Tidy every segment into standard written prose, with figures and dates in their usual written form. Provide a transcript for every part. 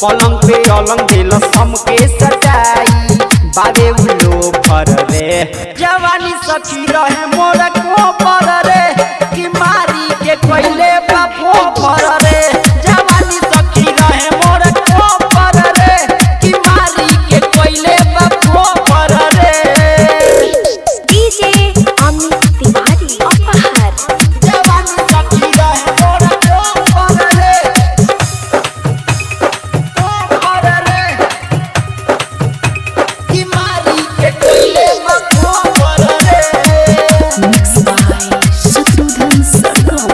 पलंग पे अलंग दिल समके सटाई बाबे उलो पर रे जवानी सखी रहे मोर को पर रे कि मारी के कोइले बापो पर रे जवानी सखी रहे मोर को पर रे कि मारी के कोइले बापो पर रे डीजे अमित तिवारी अपहर जवानी सखी रहे मोर को पर रे कि मारी के कोइले बापो पर रे मिक्स बाय शत्रुघ्न सरगम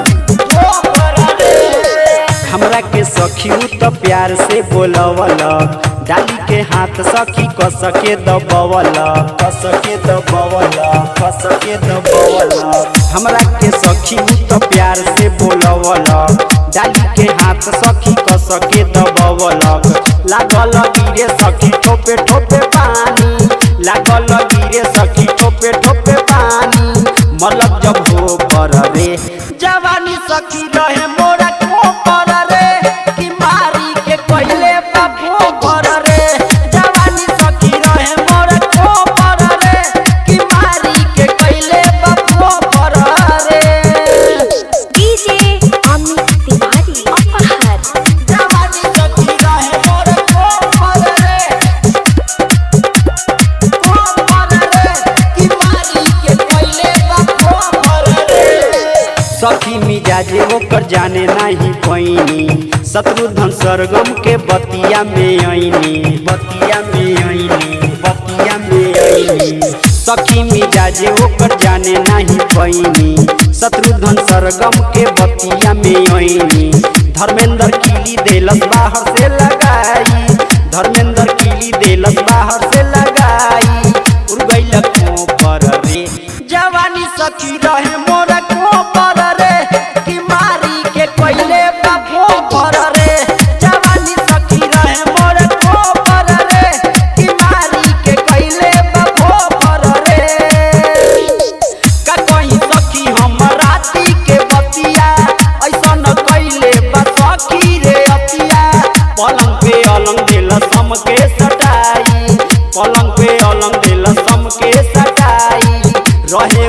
हमरा के सखी तो प्यार से बोलवल डाली के हाथ सखी कस के दबवल हमरा के सखी तो प्यार से बोलवल डाली के हाथ सखी कस के दबवल लागल गिरे सखी ठोपे ठोपे पानी लागल गिरे सखी ठोपे ठोपे पानी मलक जब हो पर रे जवानी सखी रहे मोरा को पर रे कि मारी के कोइले बापो पर रे जवानी सखी रहे मोरा को पर रे कि मारी के कोइले बापो पर रे डीजे अमित तिवारी अपहर जवानी सखी रहे मोरा को पर रे कि मारी के कोइले बापो पर रे सखी मिजाजे ओकर जाने नहीं पैनी शत्रुघ्न सरगम के बतिया में आईनी सखी मिजाजे ओकर जाने नहीं पैनी शत्रुघ्न सरगम के बतिया में आईनी धर्मेंद्र किली देलस बाहर से लगाई धर्मेंद्र किली देलस बाहर से लगाई उड़ गइल को पर रे जवानी सखी रहे मोर को पर रे कि मारी के कोइले बापो पर रे जवानी सखी रहे मोर को पर रे कि मारी के कोइले बापो पर रे का कोई सखी हम राती के बतिया ऐसा न कोइले बा सखी रे अतिया पलंग पे अलंग दिल समके सटाई पलंग पे अलंग दिल समके सटाई रहे